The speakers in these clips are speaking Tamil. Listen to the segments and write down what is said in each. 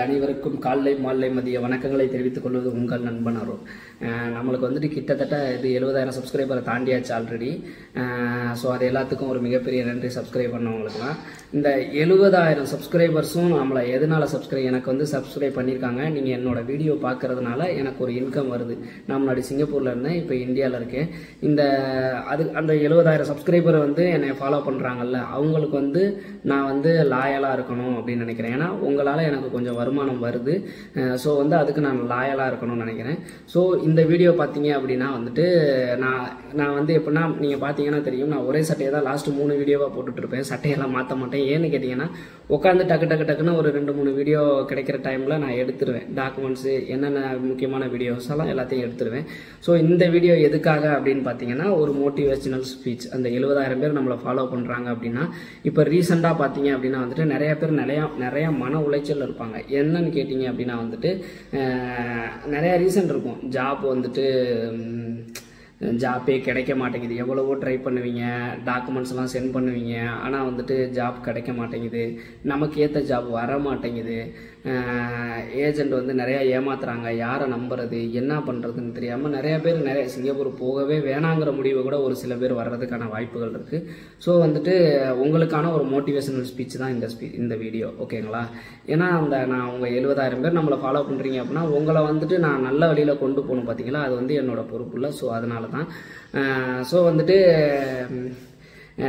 அனைவருக்கும் காலை மாலை மதிய வணக்கங்களை தெரிவித்துக் கொள்வது உங்கள் நண்பன் அருண். நம்மளுக்கு வந்துட்டு கிட்டத்தட்ட இது 70,000 சப்ஸ்கிரைபரை தாண்டியாச்சு ஆல்ரெடி. ஸோ அது எல்லாத்துக்கும் ஒரு மிகப்பெரிய நன்றி சப்ஸ்கிரைப் பண்ணவங்களுக்குலாம். இந்த 70,000 சப்ஸ்கிரைபர்ஸும் நம்மளை எதனால எனக்கு வந்து சப்ஸ்கிரைப் பண்ணியிருக்காங்க. நீங்கள் என்னோட வீடியோ பார்க்கறதுனால எனக்கு ஒரு இன்கம் வருது. நான் முன்னாடி சிங்கப்பூரில் இருந்தேன், இப்போ இந்தியாவில் இருக்கேன். அந்த 70,000 சப்ஸ்கிரைபரை வந்து என்னை ஃபாலோ பண்ணுறாங்கல்ல, அவங்களுக்கு வந்து நான் வந்து லாயலாக இருக்கணும் அப்படின்னு நினைக்கிறேன். ஏன்னா உங்களால் எனக்கு கொஞ்சம் வருமானம் வருது. ஸோ வந்து அதுக்கு நான் லாயலாக இருக்கணும்னு நினைக்கிறேன். ஸோ இந்த வீடியோ பார்த்தீங்க அப்படின்னா வந்துட்டு நான் வந்து எப்படின்னா நீங்கள் பார்த்தீங்கன்னா தெரியும், நான் ஒரே சட்டையை தான் லாஸ்ட் 3 வீடியோவாக போட்டுட்ருப்பேன். சட்டையெல்லாம் மாற்ற மாட்டேன். ஏன்னு கேட்டிங்கன்னா உட்காந்து டக்குன்னு ஒரு 2-3 வீடியோ கிடைக்கிற டைமில் நான் எடுத்துருவேன். டாக்குமெண்ட்ஸு என்னென்ன முக்கியமான வீடியோஸ் எல்லாம் எல்லாத்தையும் எடுத்துருவேன். ஸோ இந்த வீடியோ எதுக்காக அப்படின்னு பார்த்தீங்கன்னா ஒரு மோட்டிவேஷனல் ஸ்பீச். அந்த 70,000 பேர் நம்மளை ஃபாலோ பண்ணுறாங்க அப்படின்னா, இப்போ ரீசெண்டாக பார்த்தீங்க அப்படின்னா வந்துட்டு நிறைய பேர் நிறையா மன உளைச்சல் இருப்பாங்க. என்னன்னு கேட்டிங்க அப்படின்னா வந்துட்டு நிறையா ரீசன் இருக்கும். ஜாப் வந்துட்டு ஜாப்பே கிடைக்க மாட்டேங்குது. எவ்வளவோ ட்ரை பண்ணுவீங்க, டாக்குமெண்ட்ஸ்லாம் சென்ட் பண்ணுவீங்க, ஆனால் வந்துட்டு ஜாப் கிடைக்க மாட்டேங்குது, நமக்கு ஏற்ற ஜாப் வர மாட்டேங்குது, ஏஜெண்ட் வந்து நிறையா ஏமாத்துறாங்க, யாரை நம்புறது என்ன பண்ணுறதுன்னு தெரியாமல் நிறைய பேர் சிங்கப்பூர் போகவே வேணாங்கிற முடிவை கூட ஒரு சில பேர் வர்றதுக்கான வாய்ப்புகள் இருக்குது. ஸோ வந்துட்டு உங்களுக்கான ஒரு மோட்டிவேஷனல் ஸ்பீச் தான் இந்த வீடியோ, ஓகேங்களா? ஏன்னா நான் உங்கள் 70,000 பேர் நம்மளை ஃபாலோ பண்ணுறீங்க அப்படின்னா உங்களை வந்துட்டு நான் நல்ல வழியில் கொண்டு போகணும். பார்த்தீங்களா, அது வந்து என்னோட பொறுப்பு இல்லை. ஸோ அதனால தான் ஸோ வந்துட்டு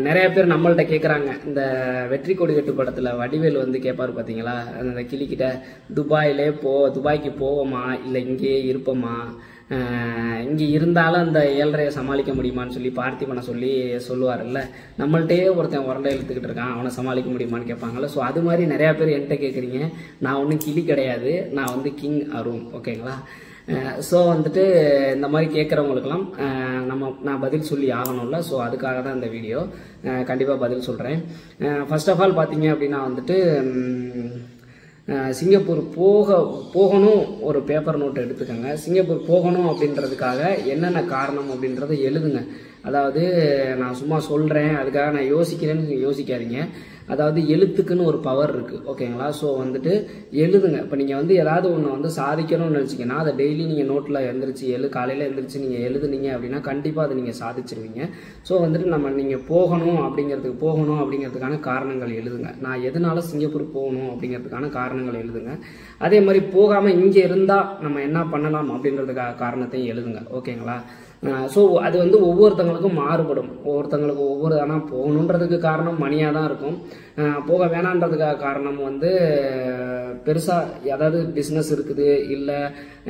நிறைய பேர் நம்மள்ட்ட கேட்குறாங்க. இந்த வெற்றி கொடி கட்டு படத்தில் வடிவேல் வந்து கேட்பார் பார்த்தீங்களா, அந்த கிளிக்கிட்ட துபாய்க்கு போவோமா இல்லை இங்கேயே இருப்போமா, இங்கே இருந்தாலும் அந்த 7.5 சமாளிக்க முடியுமான்னு சொல்லி பார்த்திபனை சொல்லுவார்ல. நம்மள்ட்டே ஒருத்தன் உரண்டை இழுத்துக்கிட்டு இருக்கான், அவனை சமாளிக்க முடியுமான்னு கேட்பாங்கல்ல. ஸோ அது மாதிரி நிறையா பேர் என்கிட்ட கேட்குறீங்க. நான் ஒன்றும் கிளி கிடையாது, நான் வந்து கிங் அருண், ஓகேங்களா? ஸோ வந்துட்டு இந்த மாதிரி கேட்குறவங்களுக்கெல்லாம் நான் பதில் சொல்லி ஆகணும்ல. ஸோ அதுக்காக தான் இந்த வீடியோ. கண்டிப்பாக பதில் சொல்கிறேன். ஃபர்ஸ்ட் ஆஃப் ஆல் பார்த்தீங்க அப்படின்னா வந்துட்டு சிங்கப்பூர் போகணும் ஒரு பேப்பர் நோட் எடுத்துக்கோங்க. சிங்கப்பூர் போகணும் அப்படின்றதுக்காக என்னென்ன காரணம் அப்படின்றத எழுதுங்க. அதாவது நான் சும்மா சொல்கிறேன் அதுக்காக நான் யோசிக்கிறேன்னு யோசிக்காதீங்க. அதாவது எழுத்துக்குன்னு ஒரு பவர் இருக்குது, ஓகேங்களா? ஸோ வந்துட்டு எழுதுங்க. இப்போ நீங்கள் வந்து ஏதாவது ஒன்று வந்து சாதிக்கணும்னு நினச்சிங்கன்னா அதை டெய்லி நீங்கள் நோட்டில் காலையில் எழுந்திரிச்சு நீங்கள் எழுதுனீங்க அப்படின்னா கண்டிப்பாக அதை நீங்கள் சாதிச்சிருவீங்க. ஸோ வந்துட்டு நீங்கள் போகணும் அப்படிங்கிறதுக்கான காரணங்கள் எழுதுங்க. நான் எதனால சிங்கப்பூர் போகணும் அப்படிங்கிறதுக்கான காரணங்கள் எழுதுங்க. அதே மாதிரி போகாமல் இங்கே இருந்தால் நம்ம என்ன பண்ணலாம் அப்படின்றதுக்காக காரணத்தையும் எழுதுங்க, ஓகேங்களா? ஸோ அது வந்து ஒவ்வொருத்தங்களுக்கும் மாறுபடும். ஒவ்வொருத்தங்களுக்கு ஆனால் போகணுன்றதுக்கு காரணம் மணியாக தான் இருக்கும். போக வேணான்றதுக்காக காரணம் வந்து பெருசாக அதாவது பிஸ்னஸ் இருக்குது, இல்லை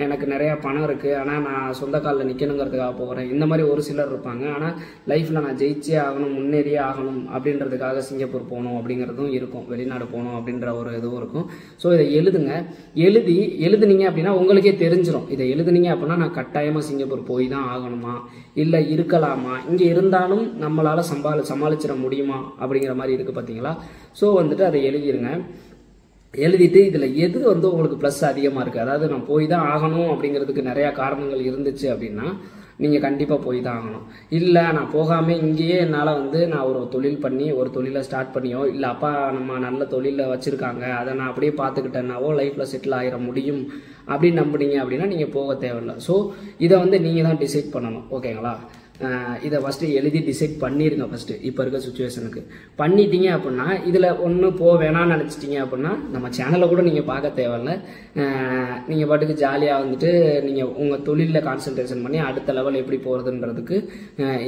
எனக்கு நிறையா பணம் இருக்குது ஆனால் நான் சொந்த காலில் நிற்கணுங்கிறதுக்காக போகிறேன், இந்த மாதிரி ஒரு சிலர் இருப்பாங்க. ஆனால் லைஃப்பில் நான் ஜெயிச்சே ஆகணும், முன்னேறியே ஆகணும் அப்படின்றதுக்காக சிங்கப்பூர் போகணும் அப்படிங்கிறதும் இருக்கும், வெளிநாடு போகணும் அப்படின்ற ஒரு இதுவும் இருக்கும். ஸோ இதை எழுதுங்க. எழுதுனீங்க அப்படின்னா உங்களுக்கே தெரிஞ்சிடும். இதை எழுதுனீங்க அப்படின்னா நான் கட்டாயமாக சிங்கப்பூர் போய் தான் ஆகணுமா, இல்லை இருக்கலாமா, இங்கே இருந்தாலும் நம்மளால் சமாளிச்சிட முடியுமா அப்படிங்கிற மாதிரி இருக்குது பார்த்தீங்களா? ஸோ வந்துட்டு அதை எழுதிருங்க. எழுதிட்டு இதில் எது வந்து உங்களுக்கு ப்ளஸ் அதிகமாக இருக்குது, அதாவது நான் போய் தான் ஆகணும் அப்படிங்கிறதுக்கு நிறையா காரணங்கள் இருந்துச்சு அப்படின்னா நீங்கள் கண்டிப்பாக போய் தான் ஆகணும். இல்லை நான் போகாமல் இங்கேயே என்னால் வந்து நான் ஒரு தொழிலை ஸ்டார்ட் பண்ணியோ, இல்லை அப்பா நம்ம நல்ல தொழிலில் வச்சுருக்காங்க அதை நான் அப்படியே பார்த்துக்கிட்டேன்னாவோ லைஃப்பில் செட்டில் ஆகிட முடியும் அப்படின்னு நம்புனீங்க அப்படின்னா நீங்கள் போக தேவையில்லை. ஸோ இதை வந்து நீங்கள் தான் டிசைட் பண்ணணும், ஓகேங்களா? இதை ஃபஸ்ட்டு எழுதி டிசைட் பண்ணிடுங்க. ஃபஸ்ட்டு இப்போ இருக்க சுச்சுவேஷனுக்கு பண்ணிட்டீங்க அப்படின்னா இதில் ஒன்று வேணான்னு நினச்சிட்டிங்க அப்படின்னா நம்ம சேனலை கூட நீங்கள் பார்க்க தேவையில்ல. நீங்கள் பாட்டுக்கு ஜாலியாக வந்துட்டு நீங்கள் உங்கள் தொழிலில் கான்சன்ட்ரேஷன் பண்ணி அடுத்த லெவல் எப்படி போகிறதுன்றதுக்கு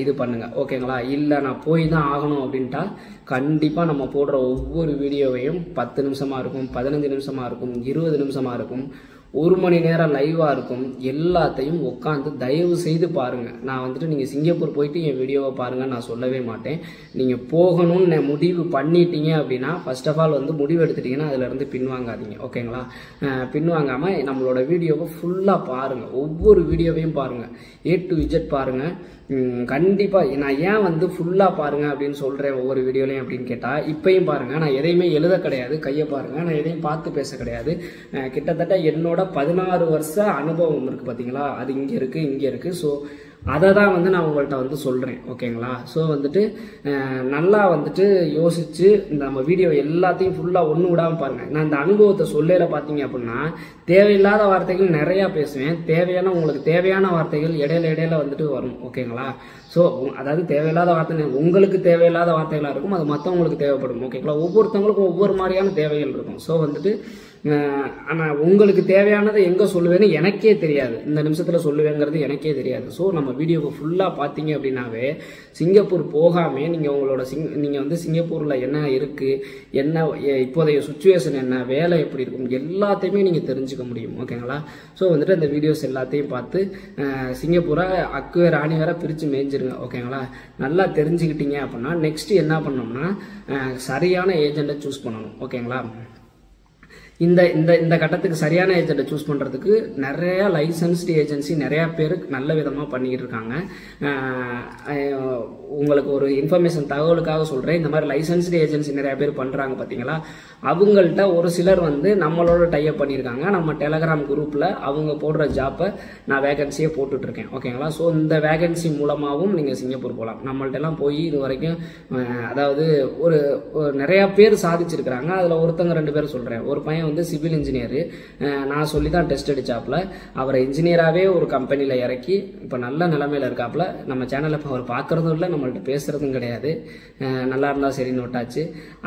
இது பண்ணுங்கள், ஓகேங்களா? இல்லை நான் போய் தான் ஆகணும் அப்படின்ட்டா கண்டிப்பாக நம்ம போடுற ஒவ்வொரு வீடியோவையும் 10 நிமிஷமாக இருக்கும், 15 நிமிஷமாக இருக்கும், 20 நிமிஷமாக இருக்கும், 1 மணி நேரம் லைவாக இருக்கும். எல்லாத்தையும் உட்காந்து தயவு செய்து பாருங்கள். நான் வந்துட்டு நீங்கள் சிங்கப்பூர் போயிட்டு என் வீடியோவை பாருங்கள் நான் சொல்லவே மாட்டேன். நீங்கள் போகணும்னு முடிவு பண்ணிட்டீங்க அப்படின்னா ஃபர்ஸ்ட் ஆஃப் ஆல் வந்து முடிவு எடுத்துட்டிங்கன்னா அதிலேருந்து பின்வாங்காதீங்க, ஓகேங்களா? பின்வாங்காமல் நம்மளோட வீடியோவை ஃபுல்லாக பாருங்கள். ஒவ்வொரு வீடியோவையும் பாருங்கள், A to Z பாருங்கள். கண்டிப்பாக நான் ஏன் வந்து ஃபுல்லாக பாருங்கள் அப்படின்னு சொல்கிறேன் ஒவ்வொரு வீடியோலையும் அப்படின்னு கேட்டால், இப்பையும் பாருங்கள், நான் எதையுமே எழுத கிடையாது, கையை பாருங்கள், நான் எதையும் பார்த்து பேச கிடையாது. கிட்டத்தட்ட என்னோட 16 வருஷ அனுபவம் இருக்குது பார்த்தீங்களா, அது இங்கே இருக்குது. ஸோ அதை தான் வந்து நான் உங்கள்கிட்ட வந்து சொல்கிறேன். ஓகேங்களா? ஸோ வந்துட்டு நல்லா வந்துட்டு யோசிச்சு இந்த நம்ம வீடியோ எல்லாத்தையும் ஃபுல்லாக ஒன்று விடாமல் பாருங்கள். நான் இந்த அனுபவத்தை சொல்லையில பார்த்தீங்க அப்படின்னா தேவையில்லாத வார்த்தைகள் நிறையா பேசுவேன். உங்களுக்கு தேவையான வார்த்தைகள் இடையில வந்துட்டு வரும். ஓகேங்களா? ஸோ அதாவது தேவையில்லாத வார்த்தை உங்களுக்கு தேவையில்லாத வார்த்தைகளாக இருக்கும், அது மற்றவங்களுக்கு தேவைப்படும். ஓகேங்களா? ஒவ்வொருத்தவங்களுக்கும் ஒவ்வொரு மாதிரியான தேவைகள் இருக்கும். ஸோ வந்துட்டு ஆனால் உங்களுக்கு தேவையானதை எங்கே சொல்லுவேன்னு எனக்கே தெரியாது, இந்த நிமிஷத்தில் சொல்லுவேங்கிறது எனக்கே தெரியாது. ஸோ நம்ம வீடியோவை ஃபுல்லாக பார்த்தீங்க அப்படின்னாவே சிங்கப்பூர் போகாமல் நீங்கள் வந்து சிங்கப்பூரில் என்ன இருக்குது, என்ன இப்போதைய சுச்சுவேஷன் என்ன, வேலை எப்படி இருக்கும், எல்லாத்தையுமே நீங்கள் தெரிஞ்சுக்க முடியும். ஓகேங்களா? ஸோ வந்துட்டு அந்த வீடியோஸ் எல்லாத்தையும் பார்த்து சிங்கப்பூரை அக்கு ராணி வேற பிரித்து மேய்ஞ்சிருங்க. ஓகேங்களா? நல்லா தெரிஞ்சுக்கிட்டீங்க அப்படின்னா நெக்ஸ்ட் என்ன பண்ணோம்னா சரியான ஏஜெண்டை சூஸ் பண்ணணும். ஓகேங்களா? இந்த இந்த இந்த கட்டத்துக்கு சரியான ஏஜென்ட்டை சூஸ் பண்ணுறதுக்கு நிறையா லைசன்ஸ்டு ஏஜென்சி நிறையா பேர் நல்ல விதமாக பண்ணிக்கிட்டு இருக்காங்க. உங்களுக்கு ஒரு இன்ஃபர்மேஷன் தகவலுக்காக சொல்கிறேன். இந்த மாதிரி லைசன்ஸ்டு ஏஜென்சி நிறையா பேர் பண்ணுறாங்க பார்த்தீங்களா, அவங்கள்ட்ட ஒரு சிலர் வந்து நம்மளோட டைப் பண்ணியிருக்காங்க. நம்ம டெலகிராம் குரூப்பில் அவங்க போடுற ஜாப்பை நான் வேகன்சியை போட்டுட்ருக்கேன். ஓகேங்களா? ஸோ இந்த வேகன்சி மூலமாகவும் நீங்கள் சிங்கப்பூர் போகலாம். நம்மள்ட்டெல்லாம் போய் இது வரைக்கும் அதாவது ஒரு நிறையா பேர் சாதிச்சிருக்கிறாங்க. அதில் ஒருத்தங்க 2 பேர் சொல்கிறேன். ஒரு பையன் வந்து சிவில் இன்ஜினியரு, நான் சொல்லி தான் டெஸ்ட் அடிச்சாப்புல, அவரை இன்ஜினியராகவே ஒரு கம்பெனியில் இறக்கி இப்போ நல்ல நிலைமையில் இருக்காப்புல. நம்ம சேனலில் இப்போ அவர் பார்க்குறதும் இல்லை, நம்மள்ட்ட பேசுகிறதும் கிடையாது. நல்லா இருந்தால் சரி நோட்டாச்சு.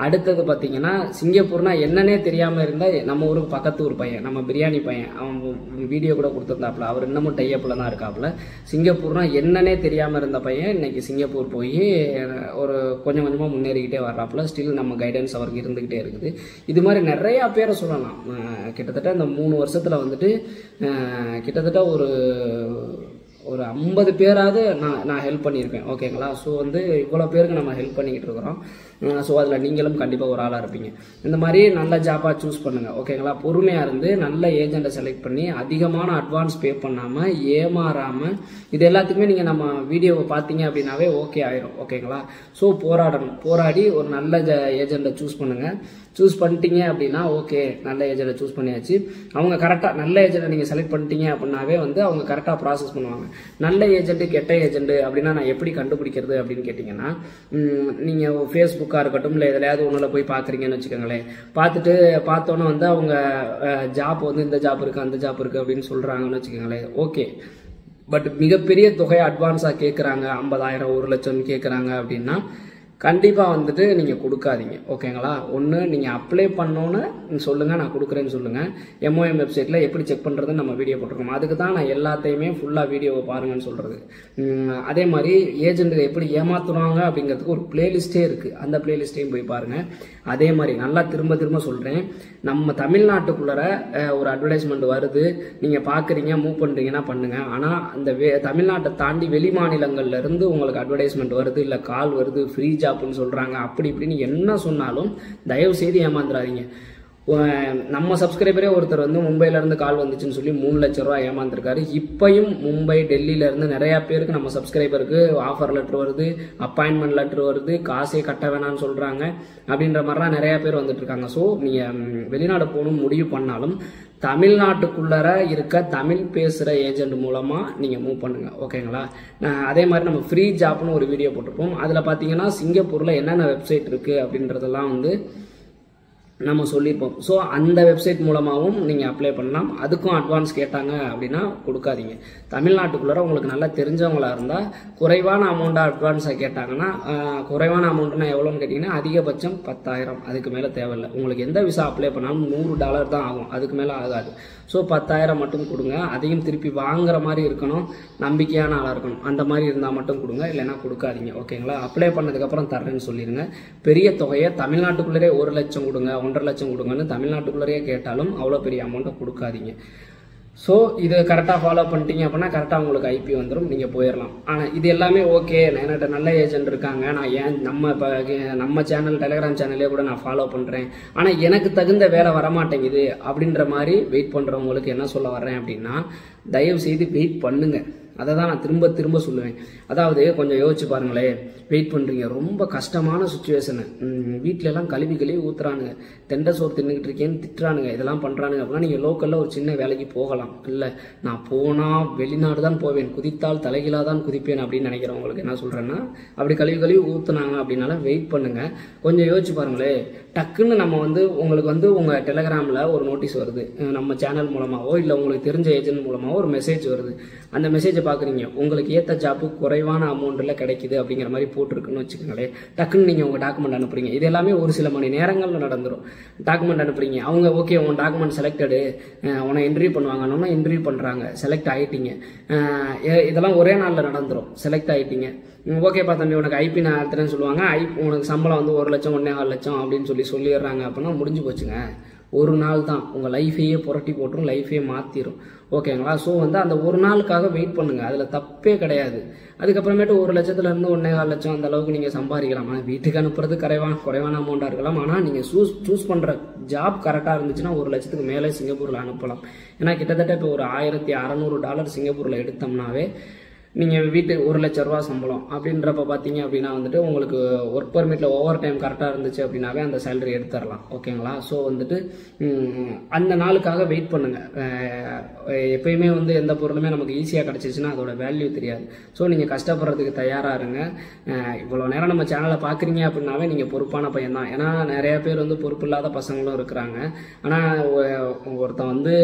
அடுத்தது பார்த்தீங்கன்னா சிங்கப்பூர்னா என்னன்னே தெரியாமல் இருந்தால் நம்ம ஊருக்கு பக்கத்து ஊர் பையன், நம்ம பிரியாணி பையன், அவன் வீடியோ கூட கொடுத்துருந்தாப்புல, அவர் இன்னமும் டைப்பில் தான் இருக்காப்புல. சிங்கப்பூர்னா என்னன்னே தெரியாமல் இருந்த பையன் இன்னைக்கு சிங்கப்பூர் போய் ஒரு கொஞ்சம் கொஞ்சமாக முன்னேறிக்கிட்டே வர்றாப்புல. ஸ்டில் நம்ம கைடன்ஸ் அவருக்கு இருந்துக்கிட்டே இருக்குது. இது மாதிரி நிறையா பேரை சொல்லலாம். கிட்டத்தட்ட இந்த 3 வருஷத்தில் வந்துட்டு கிட்டத்தட்ட ஒரு 50 பேராவது நான் ஹெல்ப் பண்ணியிருப்பேன். ஓகேங்களா? ஸோ வந்து இவ்வளோ பேருக்கு நம்ம ஹெல்ப் பண்ணிக்கிட்டு இருக்கிறோம். ஸோ அதில் நீங்களும் கண்டிப்பாக ஒரு ஆளாக இருப்பீங்க. இந்த மாதிரி நல்ல ஜாப்பாக சூஸ் பண்ணுங்கள். ஓகேங்களா? பொறுமையாக இருந்து நல்ல ஏஜெண்ட்டை செலக்ட் பண்ணி அதிகமான அட்வான்ஸ் பே பண்ணாமல் ஏமாறாமல் இது எல்லாத்துக்குமே நீங்கள் நம்ம வீடியோவை பார்த்தீங்க அப்படின்னாவே ஓகே ஆயிரும். ஓகேங்களா? ஸோ போராடி ஒரு நல்ல ஏஜெண்ட்டை சூஸ் பண்ணுங்கள். சூஸ் பண்ணிட்டீங்க அப்படின்னா ஓகே, நல்ல ஏஜெண்ட்டை சூஸ் பண்ணியாச்சு. அவங்க கரெக்டாக நல்ல ஏஜெண்ட்டை நீங்கள் செலக்ட் பண்ணிட்டீங்க அப்படின்னாவே வந்து அவங்க கரெக்டாக ப்ராசஸ் பண்ணுவாங்க. நல்ல ஏஜென்ட்டு கெட்ட ஏஜென்ட்டு அப்படின்னா நான் எப்படி கண்டுபிடிக்கிறது அப்படின்னு கேட்டிங்கன்னா, நீங்கள் ஃபேஸ்புக்காக இருக்கட்டும் இல்லை எதுலையாவது ஒன்றில் போய் பார்க்குறீங்கன்னு வச்சுக்கோங்களேன். பார்த்தோன்னே வந்து அவங்க ஜாப் வந்து இந்த ஜாப் இருக்குது அந்த ஜாப் இருக்குது அப்படின்னு சொல்கிறாங்கன்னு வச்சுக்கோங்களேன். ஓகே, பட் மிகப்பெரிய தொகையை அட்வான்ஸாக கேட்குறாங்க, 50,000 1 லட்சம் கேட்குறாங்க அப்படின்னா கண்டிப்பாக வந்துட்டு நீங்கள் கொடுக்காதீங்க. ஓகேங்களா? ஒன்று நீங்கள் அப்ளை பண்ணோன்னு சொல்லுங்கள், நான் கொடுக்குறேன்னு சொல்லுங்கள். MOM வெப்சைட்டில் எப்படி செக் பண்ணுறதுன்னு நம்ம வீடியோ போட்டிருக்கோம். அதுக்கு தான் நான் எல்லாத்தையுமே ஃபுல்லாக வீடியோவை பாருங்கன்னு சொல்கிறது. அதே மாதிரி ஏஜென்ட்டுக்கு எப்படி ஏமாத்துறாங்க அப்படிங்கிறதுக்கு ஒரு பிளேலிஸ்ட்டே இருக்குது, அந்த பிளேலிஸ்ட்டையும் போய் பாருங்கள். அதே மாதிரி நல்லா திரும்ப சொல்கிறேன், நம்ம தமிழ்நாட்டுக்குள்ளே ஒரு அட்வர்டைஸ்மெண்ட் வருது, நீங்கள் பார்க்குறீங்க, மூவ் பண்ணுறீங்கன்னா பண்ணுங்கள். ஆனால் அந்த தமிழ்நாட்டை தாண்டி வெளி மாநிலங்கள்லேருந்து உங்களுக்கு அட்வர்டைஸ்மெண்ட் வருது, இல்லை கால் வருது, ஃப்ரீ ஜாப்னு சொல்கிறாங்க, அப்படி இப்படின்னு என்ன சொன்னாலும் தயவு செய்து ஏமாந்துடாதீங்க. நம்ம சப்ஸ்கிரைபரே ஒருத்தர் வந்து மும்பையிலேருந்து கால் வந்துச்சுன்னு சொல்லி 3 லட்ச ரூபா ஏமாந்துருக்காரு. இப்பையும் மும்பை டெல்லியிலேருந்து நிறையா பேருக்கு நம்ம சப்ஸ்கிரைபருக்கு ஆஃபர் லெட்ரு வருது, அப்பாயின்மெண்ட் லெட்ரு வருது, காசே கட்ட வேணான்னு சொல்கிறாங்க. அப்படின்ற மாதிரிலாம் நிறையா பேர் வந்துட்டு இருக்காங்க. ஸோ நீங்கள் வெளிநாடு போகணும்னு முடிவு பண்ணாலும் தமிழ்நாட்டுக்குள்ளர இருக்க தமிழ் பேசுகிற ஏஜென்ட் மூலமாக நீங்கள் மூவ் பண்ணுங்கள். ஓகேங்களா? அதே மாதிரி நம்ம ஃப்ரீ ஜாப்னு ஒரு வீடியோ போட்டிருப்போம். அதில் பார்த்தீங்கன்னா சிங்கப்பூரில் என்னென்ன வெப்சைட் இருக்குது அப்படின்றதெல்லாம் வந்து நம்ம சொல்லியிருப்போம். ஸோ அந்த வெப்சைட் மூலமாகவும் நீங்கள் அப்ளை பண்ணலாம். அதுக்கும் அட்வான்ஸ் கேட்டாங்க அப்படின்னா கொடுக்காதீங்க. தமிழ்நாட்டுக்குள்ளே உங்களுக்கு நல்லா தெரிஞ்சவங்களாக இருந்தால் குறைவான அமௌண்ட்டாக அட்வான்ஸாக கேட்டாங்கன்னா, குறைவான அமௌண்ட்னா எவ்வளோன்னு கேட்டிங்கன்னா அதிகபட்சம் 10,000, அதுக்கு மேலே தேவையில்லை. உங்களுக்கு எந்த விசா அப்ளை பண்ணாலும் $100 தான் ஆகும், அதுக்கு மேலே ஆகாது. ஸோ 10,000 மட்டும் கொடுங்க. அதையும் திருப்பி வாங்குற மாதிரி இருக்கணும், நம்பிக்கையான ஆளாக இருக்கணும். அந்த மாதிரி இருந்தால் மட்டும் கொடுங்க, இல்லைன்னா கொடுக்காதீங்க. ஓகேங்களா? அப்ளை பண்ணதுக்கப்புறம் தர்றேன்னு சொல்லிடுங்க. பெரிய தொகையை தமிழ்நாட்டுக்குள்ளே 1 லட்சம் கொடுங்க, 1.5 லட்சம் கொடுங்கன்னு தமிழ்நாட்டுக்குள்ளேயே கேட்டாலும் அவ்வளோ பெரிய அமௌண்ட்டை கொடுக்காதீங்க. ஸோ இது கரெக்டாக ஃபாலோ பண்ணிட்டீங்க அப்படின்னா கரெக்டாக உங்களுக்கு IP வந்துடும், நீங்கள் போயிடலாம். ஆனால் இது எல்லாமே ஓகே, என்கிட்ட நல்ல ஏஜென்ட் இருக்காங்க, நான் ஏன் நம்ம சேனல் டெலிகிராம் சேனல்லே கூட நான் ஃபாலோ பண்ணுறேன், ஆனால் எனக்கு தகுந்த வேலை வரமாட்டேங்குது அப்படின்ற மாதிரி வெயிட் பண்ணுறவங்களுக்கு என்ன சொல்ல வர்றேன் அப்படின்னா, தயவு செய்து வெயிட் பண்ணுங்க. அதை தான் நான் திரும்ப திரும்ப சொல்லுவேன். அதாவது கொஞ்சம் யோசிச்சு பாருங்களேன், வெயிட் பண்ணுறீங்க, ரொம்ப கஷ்டமான சுச்சுவேஷனு, வீட்டில எல்லாம் கழுவி ஊற்றுறானுங்க, தெண்டை சோறு தின்னுக்கிட்டு இருக்கேன்னு திட்டுறானுங்க, இதெல்லாம் பண்ணுறானுங்க அப்படின்னா நீங்கள் லோக்கலில் ஒரு சின்ன வேலைக்கு போகலாம். இல்லை நான் போனால் வெளிநாடு தான் போவேன், குதித்தால் தலைகீழாக தான் குதிப்பேன் அப்படின்னு நினைக்கிறவங்களுக்கு என்ன சொல்கிறேன்னா, அப்படி கழுவி ஊற்றுனாங்க அப்படின்னால வெயிட் பண்ணுங்கள். கொஞ்சம் யோசிச்சு பாருங்களேன், டக்குன்னு நம்ம வந்து உங்களுக்கு வந்து உங்கள் டெலிகிராமில் ஒரு நோட்டீஸ் வருது, நம்ம சேனல் மூலமாகவோ இல்லை உங்களுக்கு தெரிஞ்ச ஏஜென்ட் மூலமாகவோ ஒரு மெசேஜ் வருது. அந்த மெசேஜை பார்க்குறீங்க, உங்களுக்கு ஏற்ற ஜாப்பு குறைவான அமௌண்ட்டில் கிடைக்குது அப்படிங்கிற மாதிரி போட்டிருக்குன்னு வச்சுக்கோங்களேன். டக்குன்னு நீங்கள் உங்கள் டாக்குமெண்ட் அனுப்புறீங்க. இது எல்லாமே ஒரு சில மணி நேரங்களில் நடந்துடும். டாக்குமெண்ட் அனுப்புறீங்க, அவங்க ஓகே உன் டாக்குமெண்ட் செலக்டடு, உன்னை இன்டர்வியூ பண்ணுவாங்கன்னா இன்டர்வியூ பண்ணுறாங்க, செலக்ட் ஆகிட்டீங்க. இதெல்லாம் ஒரே நாளில் நடந்துடும். செலக்ட் ஆகிட்டீங்க, ஓகேப்பா தம்பி உனக்கு ஐபி நான் எடுத்துறேன்னு சொல்லுவாங்க. உனக்கு சம்பளம் வந்து 1 லட்சம் 1.25 லட்சம் அப்படின்னு சொல்லிடுறாங்க. அப்படின்னா முடிஞ்சு போச்சுங்க. ஒரு நாள் தான் உங்கள் லைஃபையே புரட்டி போட்டுரும், லைஃபையே மாற்றிடும். ஓகேங்களா? ஸோ வந்து அந்த ஒரு நாளுக்காக வெயிட் பண்ணுங்கள், அதில் தப்பே கிடையாது. அதுக்கப்புறமேட்டு 1 லட்சத்துலேருந்து 1.25 லட்சம் அந்த அளவுக்கு நீங்கள் சம்பாதிக்கலாம். ஆனால் வீட்டுக்கு அனுப்புறது குறைவான அமௌண்ட்டாக இருக்கலாம். ஆனால் நீங்கள் சூஸ் பண்ணுற ஜாப் கரெக்டாக இருந்துச்சுன்னா 1 லட்சத்துக்கு மேலே சிங்கப்பூரில் அனுப்பலாம். ஏன்னா கிட்டத்தட்ட இப்போ ஒரு $1600 சிங்கப்பூரில் எடுத்தோம்னாவே நீங்கள் வீட்டு 1 லட்ச ரூபா சம்பளம் அப்படின்றப்ப பார்த்தீங்க அப்படின்னா வந்துட்டு உங்களுக்கு ஒர்க் பர்மிட்டில் ஓவர் டைம் கரெக்டாக இருந்துச்சு அப்படின்னாவே அந்த சேலரி எடுத்துடலாம். ஓகேங்களா? ஸோ வந்துட்டு அந்த நாளுக்காக வெயிட் பண்ணுங்கள். எப்பயுமே வந்து எந்த பொருளுமே நமக்கு ஈஸியாக கிடச்சிச்சுன்னா அதோட வேல்யூ தெரியாது. ஸோ நீங்கள் கஷ்டப்படுறதுக்கு தயாராக இருங்க. இவ்வளோ நேரம் நம்ம சேனலை பார்க்குறீங்க அப்படின்னாவே நீங்கள் பொறுப்பான பையன் தான். ஏன்னா நிறைய பேர் வந்து பொறுப்பு இல்லாத பசங்களும் இருக்கிறாங்க. ஆனால் ஒருத்தன் வந்து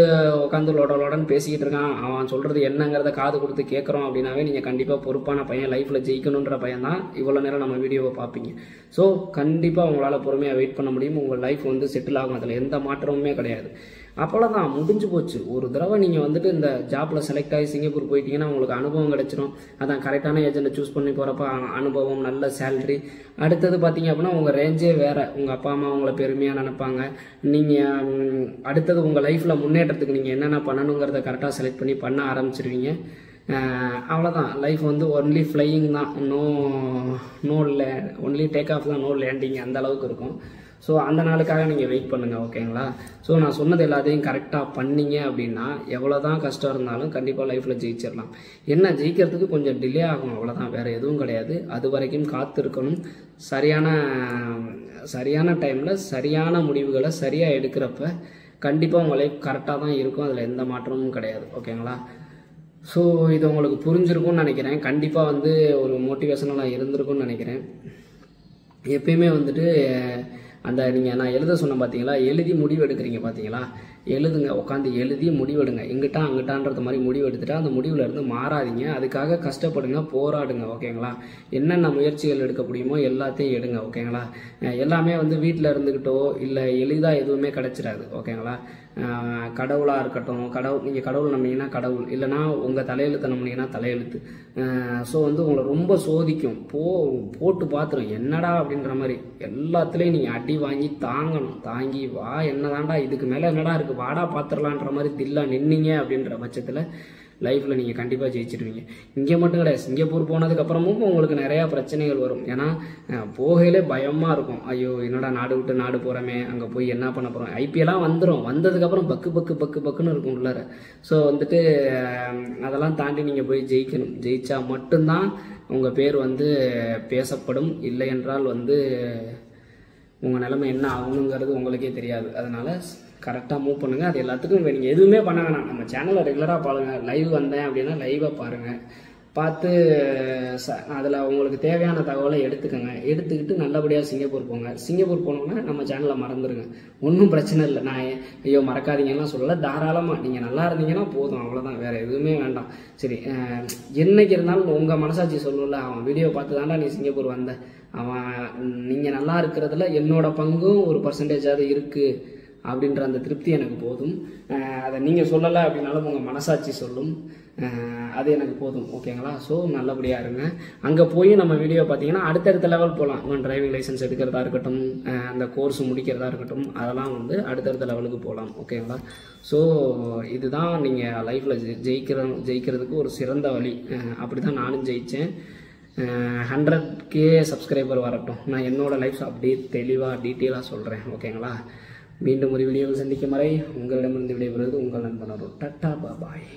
உட்காந்து லோடன்னு பேசிக்கிட்டு இருக்கான், அவன் சொல்கிறது என்னங்கிறத காது கொடுத்து கேட்குறோம் அப்படின்னா நீங்கள் கண்டிப்பாக பொறுப்பான பையன், லைஃப்பில் ஜெயிக்கணுன்ற பையன் தான் இவ்வளோ நேரம் நம்ம வீடியோவை பார்ப்பீங்க. ஸோ கண்டிப்பாக உங்களால் பொறுமையாக வெயிட் பண்ண முடியும். உங்கள் லைஃப் வந்து செட்டில் ஆகும், அதில் எந்த மாற்றமுமே கிடையாது. அப்போல்லாம் தான் முடிஞ்சு போச்சு. ஒரு தடவை நீங்கள் வந்துட்டு இந்த ஜாப்பில் செலக்ட் ஆகி சிங்கப்பூர் போயிட்டீங்கன்னா உங்களுக்கு அனுபவம் கிடைச்சிடும். அதான் கரெக்டான ஏஜென்ட்டை சூஸ் பண்ணி போகிறப்ப அனுபவம், நல்ல சேலரி. அடுத்தது பார்த்தீங்க அப்படின்னா உங்கள் ரேஞ்சே வேறு. உங்கள் அப்பா அம்மா உங்களை பெருமையாக நினைப்பாங்க. நீங்கள் அடுத்தது உங்கள் லைஃப்பில் முன்னேற்றத்துக்கு நீங்கள் என்னென்ன பண்ணணுங்கிறத கரெக்டாக செலக்ட் பண்ணி பண்ண ஆரம்பிச்சிருவீங்க. அவ்வளோதான். லைஃப் வந்து ஒன்லி ஃப்ளையிங் தான், ஒன்லி டேக் ஆஃப் தான், நோ லேண்டிங், அந்த அளவுக்கு இருக்கும். ஸோ அந்த நாளுக்காக நீங்கள் வெயிட் பண்ணுங்கள். ஓகேங்களா? ஸோ நான் சொன்னது எல்லாத்தையும் கரெக்டாக பண்ணீங்க அப்படின்னா எவ்வளோ தான் கஷ்டம் இருந்தாலும் கண்டிப்பாக லைஃப்பில் ஜெயிச்சிடலாம். என்ன ஜெயிக்கிறதுக்கு கொஞ்சம் டிலே ஆகும், அவ்வளோதான், வேறு எதுவும் கிடையாது. அது வரைக்கும் காத்திருக்கணும். சரியான டைமில் சரியான முடிவுகளை சரியாக எடுக்கிறப்ப கண்டிப்பாக உங்கள் லைஃப் கரெக்டாக தான் இருக்கும். அதில் எந்த மாற்றமும் கிடையாது. ஓகேங்களா? ஸோ இது உங்களுக்கு புரிஞ்சிருக்கும்னு நினைக்கிறேன். கண்டிப்பாக வந்து ஒரு மோட்டிவேஷனலாக இருந்திருக்கும்னு நினைக்கிறேன். எப்பயுமே வந்துட்டு அந்த நான் எழுத சொன்னேன் பார்த்தீங்களா, எழுதி முடிவு எடுக்கிறீங்க பார்த்தீங்களா, எழுதுங்க, உட்காந்து எழுதி முடிவெடுங்க. இங்கிட்டா அங்கிட்டான்றது மாதிரி முடிவு எடுத்துட்டா அந்த முடிவில் இருந்து மாறாதீங்க. அதுக்காக கஷ்டப்படுங்க, போராடுங்க. ஓகேங்களா? என்னென்ன முயற்சிகள் எடுக்க முடியுமோ எல்லாத்தையும் எடுங்க. ஓகேங்களா? எல்லாமே வந்து வீட்டில் இருந்துக்கிட்டோ இல்லை எளிதாக எதுவுமே கிடைச்சிடாது. ஓகேங்களா? கடவுளாக இருக்கட்டும், நீங்கள் கடவுள் நம்பிங்கன்னா கடவுள், இல்லைனா உங்கள் தலையெழுத்து நம்பினீங்கன்னா தலையெழுத்து. ஸோ வந்து உங்களை ரொம்ப சோதிக்கும், போட்டு பார்த்துரும், என்னடா அப்படின்ற மாதிரி. எல்லாத்துலேயும் நீங்கள் அடி வாங்கி தாங்கணும். தாங்கி வா, என்னதான்டா இதுக்கு மேலே என்னடா இருக்குது, வாடா பார்த்துடலான்ற மாதிரி தில்லா நின்னீங்க அப்படின்ற பட்சத்தில் லைஃப்பில் நீங்கள் கண்டிப்பாக ஜெயிச்சிடுவீங்க. இங்கே மட்டும் கிடையாது, சிங்கப்பூர் போனதுக்கப்புறமும் உங்களுக்கு நிறையா பிரச்சனைகள் வரும். ஏன்னா போகையிலே பயமாக இருக்கும். ஐயோ என்னடா நாடு விட்டு நாடு போகிறோமே, அங்கே போய் என்ன பண்ண போகிறோம். ஐபிஎல்லாம் வந்ததுக்கப்புறம் பக்குன்னு இருக்கும் உள்ளார. ஸோ வந்துட்டு அதெல்லாம் தாண்டி நீங்கள் போய் ஜெயிக்கணும். ஜெயிச்சா மட்டும்தான் உங்கள் பேர் வந்து பேசப்படும். இல்லை என்றால் வந்து உங்கள் நிலைமை என்ன ஆகணுங்கிறது உங்களுக்கே தெரியாது. அதனால் கரெக்டாக மூவ் பண்ணுங்கள். அது எல்லாத்துக்கும் நீங்கள் எதுவுமே பண்ண வேணாம். நம்ம சேனலை ரெகுலராக பாருங்கள். லைவ் வந்தேன் அப்படின்னா லைவாக பாருங்கள். பார்த்து அதில் உங்களுக்கு தேவையான தகவலை எடுத்துக்கிட்டு நல்லபடியாக சிங்கப்பூர் போங்க. சிங்கப்பூர் போனோன்னா நம்ம சேனலை மறந்துடுங்க, ஒன்றும் பிரச்சனை இல்லை. நான் ஐயோ மறக்காதீங்கலாம் சொல்லலை, தாராளமாக நீங்கள் நல்லா இருந்தீங்கன்னா போதும், அவ்வளோதான், வேறு எதுவுமே வேண்டாம். சரி, என்னைக்கு இருந்தாலும் உங்கள் மனசாட்சி சொல்லல, அவன் வீடியோ பார்த்து தாண்டா நீ சிங்கப்பூர் வந்த, அவன் நீங்கள் நல்லா இருக்கிறதுல என்னோட பங்கும் ஒரு பர்சன்டேஜாவது இருக்குது அப்படின்ற அந்த திருப்தி எனக்கு போதும். அதை நீங்கள் சொல்லலை அப்படின்னாலும் உங்கள் மனசாட்சி சொல்லும், அது எனக்கு போதும். ஓகேங்களா? ஸோ நல்லபடியாக இருங்க. அங்கே போய் நம்ம வீடியோ பார்த்தீங்கன்னா அடுத்தடுத்த லெவல் போகலாம். டிரைவிங் லைசன்ஸ் எடுக்கிறதா இருக்கட்டும், அந்த கோர்ஸ் முடிக்கிறதா இருக்கட்டும், அதெல்லாம் வந்து அடுத்தடுத்த லெவலுக்கு போகலாம். ஓகேங்களா? ஸோ இதுதான் நீங்கள் லைஃப்பில் ஜெயிக்கிறதுக்கு ஒரு சிறந்த வழி. அப்படி தான் நானும் ஜெயித்தேன். 100K சப்ஸ்கிரைபர் வரட்டும், நான் என்னோடய லைஃப் அப்படியே தெளிவாக டீட்டெயிலாக சொல்கிறேன். ஓகேங்களா? மீண்டும் ஒரு வீடியோவில் சந்திக்கும் வரை உங்களிடமிருந்து விடைபெறுவது உங்கள் நண்பன் அருள். டாடா பாய்.